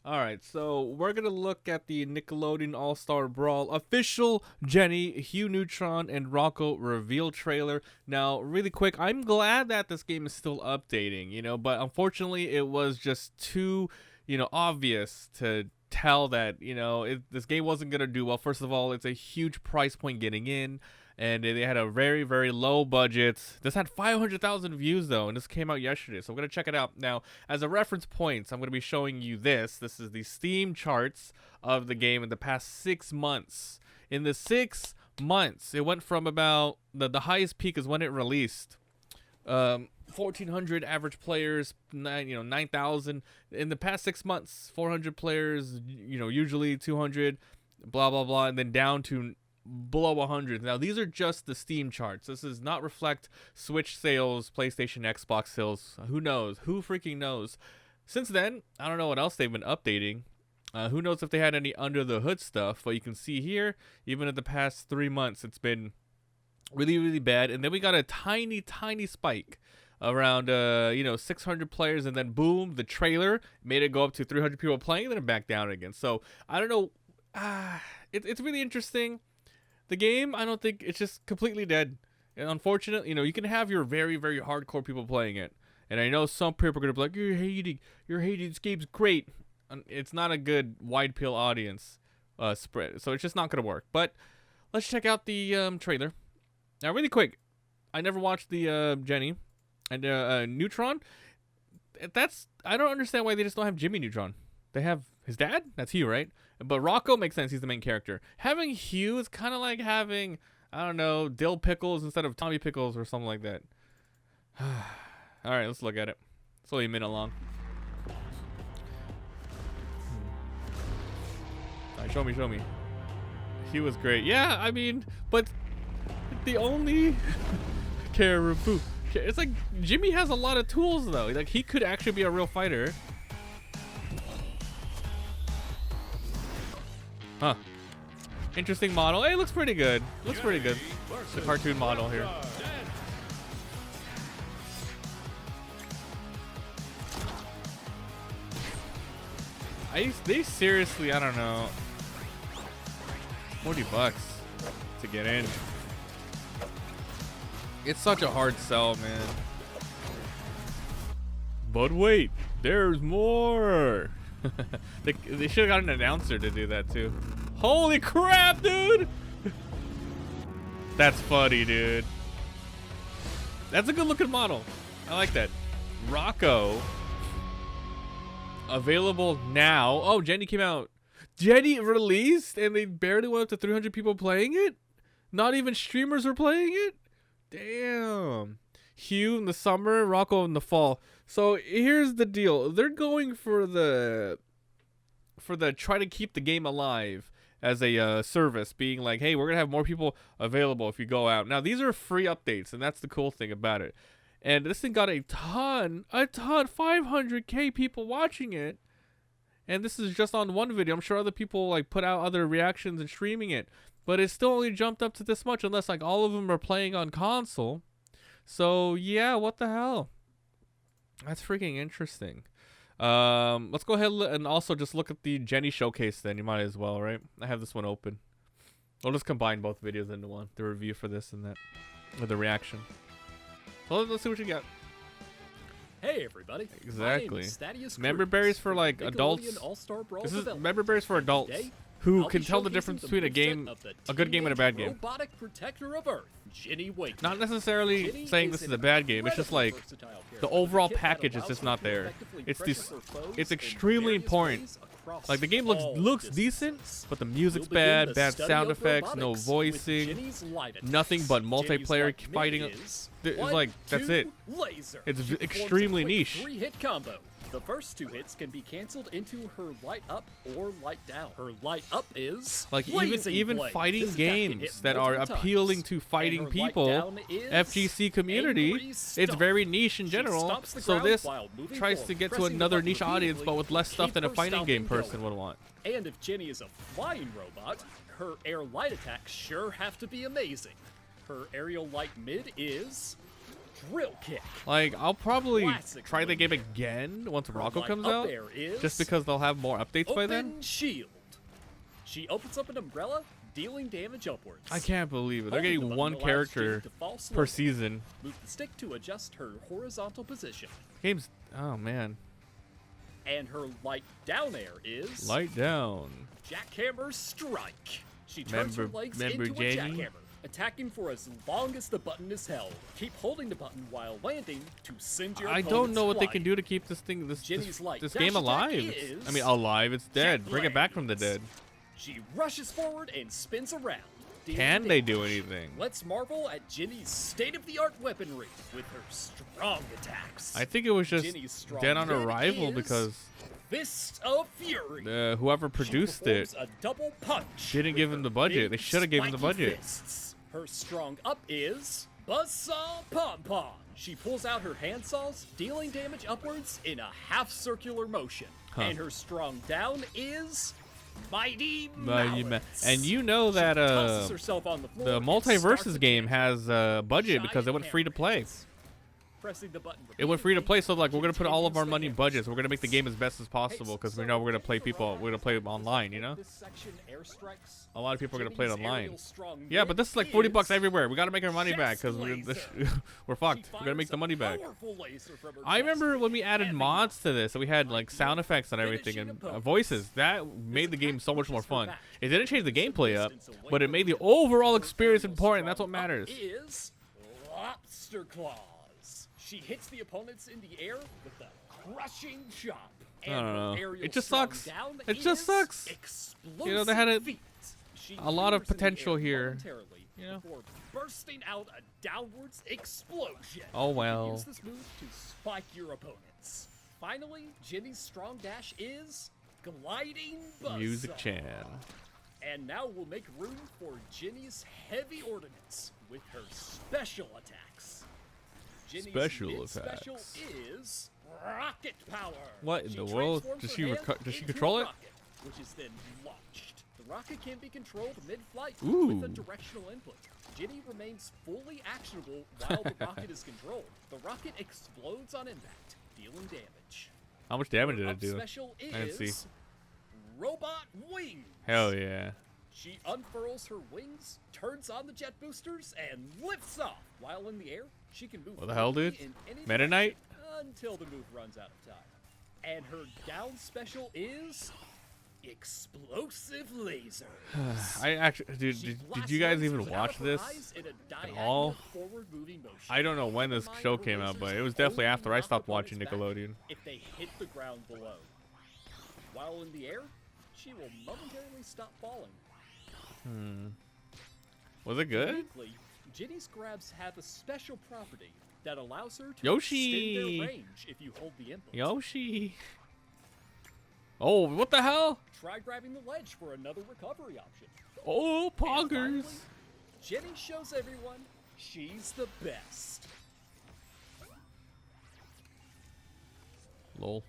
Alright, so we're gonna look at the Nickelodeon All-Star Brawl official Jenny, Hugh Neutron, and Rocko reveal trailer. Now, really quick, I'm glad that this game is still updating, but unfortunately it was just too, obvious to tell that, this game wasn't gonna do well. First of all, it's a huge price point getting in. And they had a very, very low budget. This had 500,000 views, though, and this came out yesterday. So I'm going to check it out. Now, as a reference point, I'm going to be showing you this. This is the Steam charts of the game in the past 6 months. In the 6 months, it went from about, the highest peak is when it released. 1,400 average players, 9,000. In the past 6 months, 400 players, usually 200, blah, blah, blah. And then down to below 100. Now these are just the Steam charts. This does not reflect Switch sales, PlayStation, Xbox sales. Who knows? Who freaking knows? Since then, I don't know what else they've been updating. Who knows if they had any under the hood stuff, but you can see here, even in the past 3 months, it's been really, really bad. And then we got a tiny, tiny spike around 600 players, and then boom, the trailer made it go up to 300 people playing, and then it back down again. So I don't know. It's really interesting. The game, I don't think, it's just completely dead. And unfortunately, you can have your very, very hardcore people playing it. And I know some people are going to be like, you're hating, this game's great. And it's not a good wide appeal audience spread. So it's just not going to work. But let's check out the trailer. Now, really quick, I never watched the Jenny and Neutron. I don't understand why they just don't have Jimmy Neutron. They have his dad? That's Hugh, right? But Rocko makes sense. He's the main character. Having Hugh is kind of like having, I don't know, dill pickles instead of Tommy pickles or something like that. All right, let's look at it. It's only a minute long. All right, show me. Hugh was great. Yeah, I mean, but the only caribou. It's like Jimmy has a lot of tools, though. Like, he could actually be a real fighter. Huh. Interesting model. Hey, looks pretty good. Looks pretty good. The cartoon model here. They seriously, I don't know. $40 to get in. It's such a hard sell, man. But wait, there's more. They should have got an announcer to do that too. Holy crap, dude! That's funny, dude. That's a good looking model. I like that. Rocko. Available now. Oh, Jenny came out. Jenny released and they barely went up to 300 people playing it? Not even streamers were playing it? Damn. Hugh in the summer, Rocko in the fall. So here's the deal. They're going for the try to keep the game alive as a service, being like, hey, we're gonna have more people available if you go out. Now these are free updates, and that's the cool thing about it. And this thing got a ton, 500k people watching it. And this is just on one video. I'm sure other people like put out other reactions and streaming it, but it still only jumped up to this much, unless like all of them are playing on console. So yeah, what the hell? That's freaking interesting. Let's go ahead and also just look at the Jenny showcase then. You might as well, right? I have this one open. I'll just combine both videos into one. The review for this and that. Or the reaction. So let's see what you got. Hey everybody. Exactly. Member berries for like adults. This is member berries for adults who can tell the difference between a good game and a bad game. Robotic protector of Earth, Jenny Wake. Not necessarily saying this is a bad game. It's just like the overall package is just not there. It's extremely important. Like the game looks decent, but the music's bad sound effects, no voicing, nothing but multiplayer fighting. It's like that's it. It's extremely niche. 3-hit combo. The first 2 hits can be canceled into her light up or light down. Her light up is like even fighting games that are appealing to fighting people, FGC community, it's very niche in general. So this tries to get to another niche audience, but with less stuff than a fighting game person would want. And if Jenny is a flying robot, her air light attacks sure have to be amazing. Her aerial light mid is Drill kick. Like, I'll probably Classic try the game wing again once Her Rocko light comes up out. air is Just because they'll have more updates by then. open shield. She opens up an umbrella, dealing damage upwards. I can't believe it. They're Holding the getting button one allows character Ginny to fall per slowly. season. Move the stick to adjust her horizontal position. Game's, oh man. And her light down air is Light down. Jackhammer Strike. She turns her legs into a Jenny? jackhammer, attacking for as long as the button is held. Keep holding the button while landing to send your I don't opponents know what they flying. can do to keep this thing, Ginny's light this dash game attack alive. is I mean, alive. It's dead. Jet Bring it back from the blades. dead. She rushes forward and spins around. dealing Can they do damage. anything? Let's marvel at Ginny's state-of-the-art weaponry with her strong attacks. I think it was just Ginny's strong dead on hit arrival is because Fist of Fury. whoever She produced it performs a double punch didn't with give her him the budget. big, They should have given him the spiky budget. fists. Her strong up is Buzzsaw Pom Pom. She pulls out her handsaws, dealing damage upwards in a half-circular motion. Huh. And her strong down is Mighty Mighty Mallets. And you know that Tosses herself on the floor the and starts Multiverses a game dance. has budget because it went Giant free to play. hammerheads. Pressing the button It went free to play, so like we're gonna put all of our continuously money in hammers. budgets. We're gonna make the game as best as possible because we know we're gonna play we're gonna play online. You know, This section airstrikes. a lot of people are gonna play it Ginny's online. aerial strong Yeah, hit but this is like 40 bucks is everywhere. We gotta make our money back Chest because laser. we're She fucked. We're gonna make fires the a money back. powerful laser from her I chest, remember when we added jamming mods to this, so we had like sound effects and everything Finishing and opponents. voices. That made the game so much more fun. It didn't change the Some gameplay up, distance away but it from made the her. overall Her experience aerial important. That's what strong up matters. Is Lobster Claws. She hits the opponents in the air with a crushing chop. I don't And her know. aerial It just strong sucks. down It just is sucks. Explosive You know, they had feet. She a lot of hovers in the potential air here, momentarily you know? Before bursting out a downwards explosion. Oh, You can well. use this move to spike your opponents. Finally, Ginny's strong dash is gliding buzzsaw. Music Chan. And now we'll make room for Ginny's heavy ordnance with her special attacks. Ginny's Special mid-special attacks. is rocket power. What in She the world? transforms Does her she hand does she into a control it? rocket, which is then launched. The rocket can be controlled mid-flight Ooh. with a directional input. Ginny remains fully actionable while the rocket is controlled. The rocket explodes on impact, dealing damage. How much damage did Her it do? up special is I didn't see. Robot Wings. Hell yeah. She unfurls her wings, turns on the jet boosters, and lifts off. While in the air, she can move What the hell, freely dude? in any Meta Knight? direction until the move runs out of time. And her down special is explosive laser. I actually, dude, did you guys even watch this? all? I don't know when this show came out, but it was definitely after I stopped watching Nickelodeon. If they hit the ground below. While in the air, she will momentarily stop falling. Was it good? Uniquely, Ginny's grabs have a special property that allows her to Yoshi! extend their range if you hold the input. Yoshi. Oh, what the hell? Try grabbing the ledge for another recovery option. Oh, And poggers. finally, Ginny shows everyone she's the best. Lol.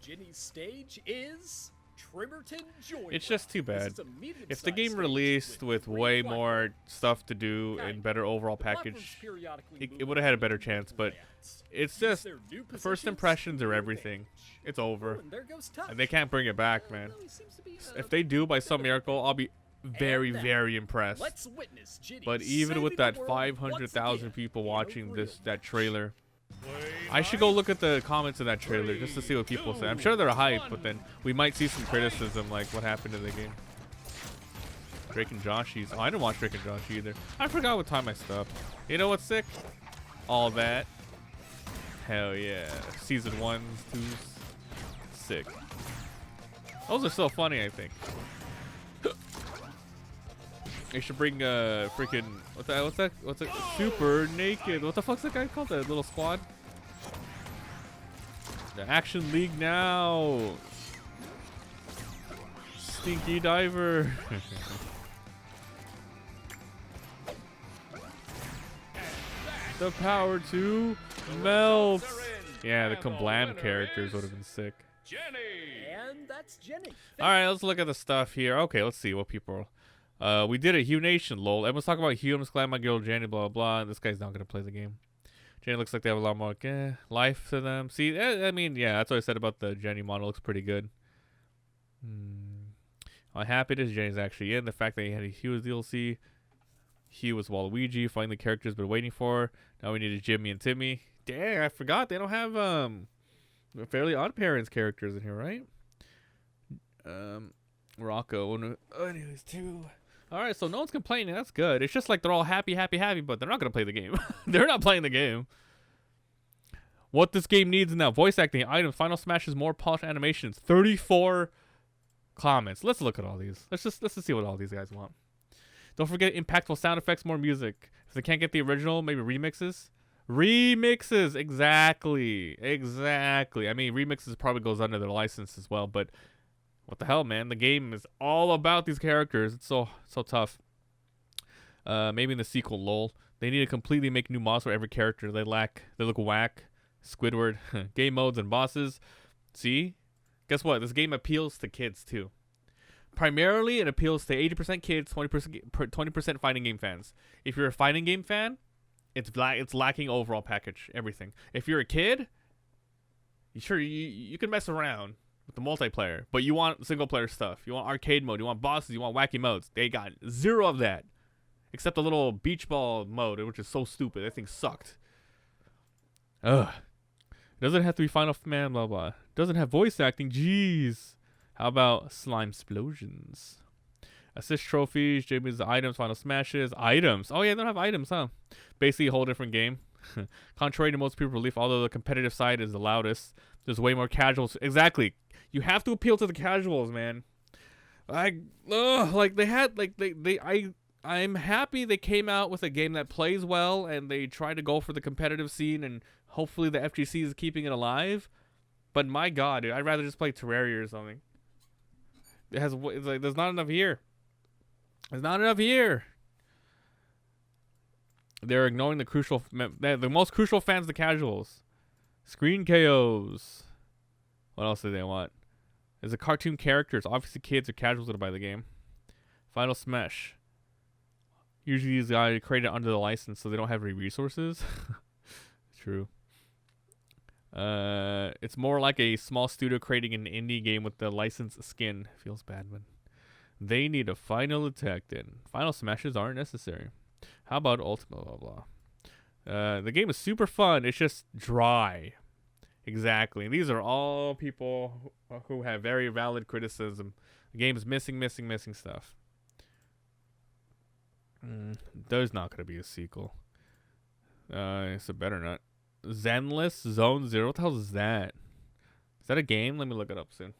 Ginny's stage is Trimmerton Joy. It's just too bad. This is a If the medium-sized game stage released with three way platforms. more stuff to do Okay. and better overall The platforms package, periodically it move would have had a between better different chance, but layouts. it's Use just their new first positions impressions are to everything. advantage. It's over. Oh, and there goes Touch. And they can't bring it back, man. Really seems to be, If they do by some bit of a miracle, I'll be very, And now, very impressed. Let's witness Ginny But even with saving that the world 500,000 once people again watching in that Real trailer, I should go look at the comments of that trailer just to see what people say. I'm sure they're hyped, but then we might see some criticism like what happened in the game. Drake and Joshies. Oh, I didn't watch Drake and Josh either. I forgot what time I stopped. You know what's sick? All that. Hell yeah. Season 1s, 2s. Sick. Those are so funny, I think. They should bring freaking what's that super naked, what the fuck's that guy called, that little squad? The Action League now. Stinky Diver. The power to melt. Yeah, the Kablam characters would have been sick. And that's Jenny. All right, let's look at the stuff here. Okay, let's see what people. We did a Hugh Nation, lol. Everyone's talking about Hugh. I'm just glad my girl Jenny, blah, blah, blah. This guy's not going to play the game. Jenny looks like they have a lot more life to them. See, I mean, yeah, that's what I said about the Jenny model. Looks pretty good. I'm happy this Jenny's actually in. The fact that he had a huge DLC. Hugh was Waluigi, find the characters been waiting for. Now we need a Jimmy and Timmy. Dang, I forgot they don't have Fairly Odd Parents characters in here, right? Rocko. Anyways, too. Alright, so no one's complaining. That's good. It's just like they're all happy, but they're not going to play the game. They're not playing the game. What this game needs now. Voice acting, items, final smashes, more polished animations. 34 comments. Let's look at all these. Let's just see what all these guys want. Don't forget impactful sound effects, more music. If they can't get the original, maybe remixes. Remixes, exactly. I mean, remixes probably goes under their license as well, but what the hell, man? The game is all about these characters. It's so tough. Maybe in the sequel, lol. They need to completely make new models for every character. They look whack. Squidward, game modes and bosses. See? Guess what? This game appeals to kids too. Primarily, it appeals to 80% kids, 20% fighting game fans. If you're a fighting game fan, it's lacking overall package, everything. If you're a kid, you can mess around with the multiplayer, but you want single player stuff. You want arcade mode, you want bosses, you want wacky modes. They got zero of that, except the little beach ball mode, which is so stupid. That thing sucked. Ugh. Doesn't have to be Final Man, blah blah. Doesn't have voice acting. Jeez. How about slime explosions? Assist trophies, Jamie's items, final smashes, items. Oh yeah, they don't have items, huh? Basically a whole different game. Contrary to most people's belief, although the competitive side is the loudest, there's way more casuals. Exactly. You have to appeal to the casuals, man. I'm happy they came out with a game that plays well and they try to go for the competitive scene, and hopefully the FGC is keeping it alive. But my God, dude, I'd rather just play Terraria or something. It's like there's not enough here. There's not enough here. They're ignoring the most crucial fans, the casuals. Screen KOs. What else do they want? There's a cartoon characters. Obviously, kids or casuals that buy the game. Final Smash. Usually, these guys are created under the license, so they don't have any resources. True. It's more like a small studio creating an indie game with the licensed skin. Feels bad, but they need a final attack then. Final smashes aren't necessary. How about Ultimate blah blah? The game is super fun. It's just dry. Exactly. These are all people who have very valid criticism. The game is missing stuff. There's not gonna be a sequel. So better not. Zenless Zone Zero. What the hell is that? Is that a game? Let me look it up soon.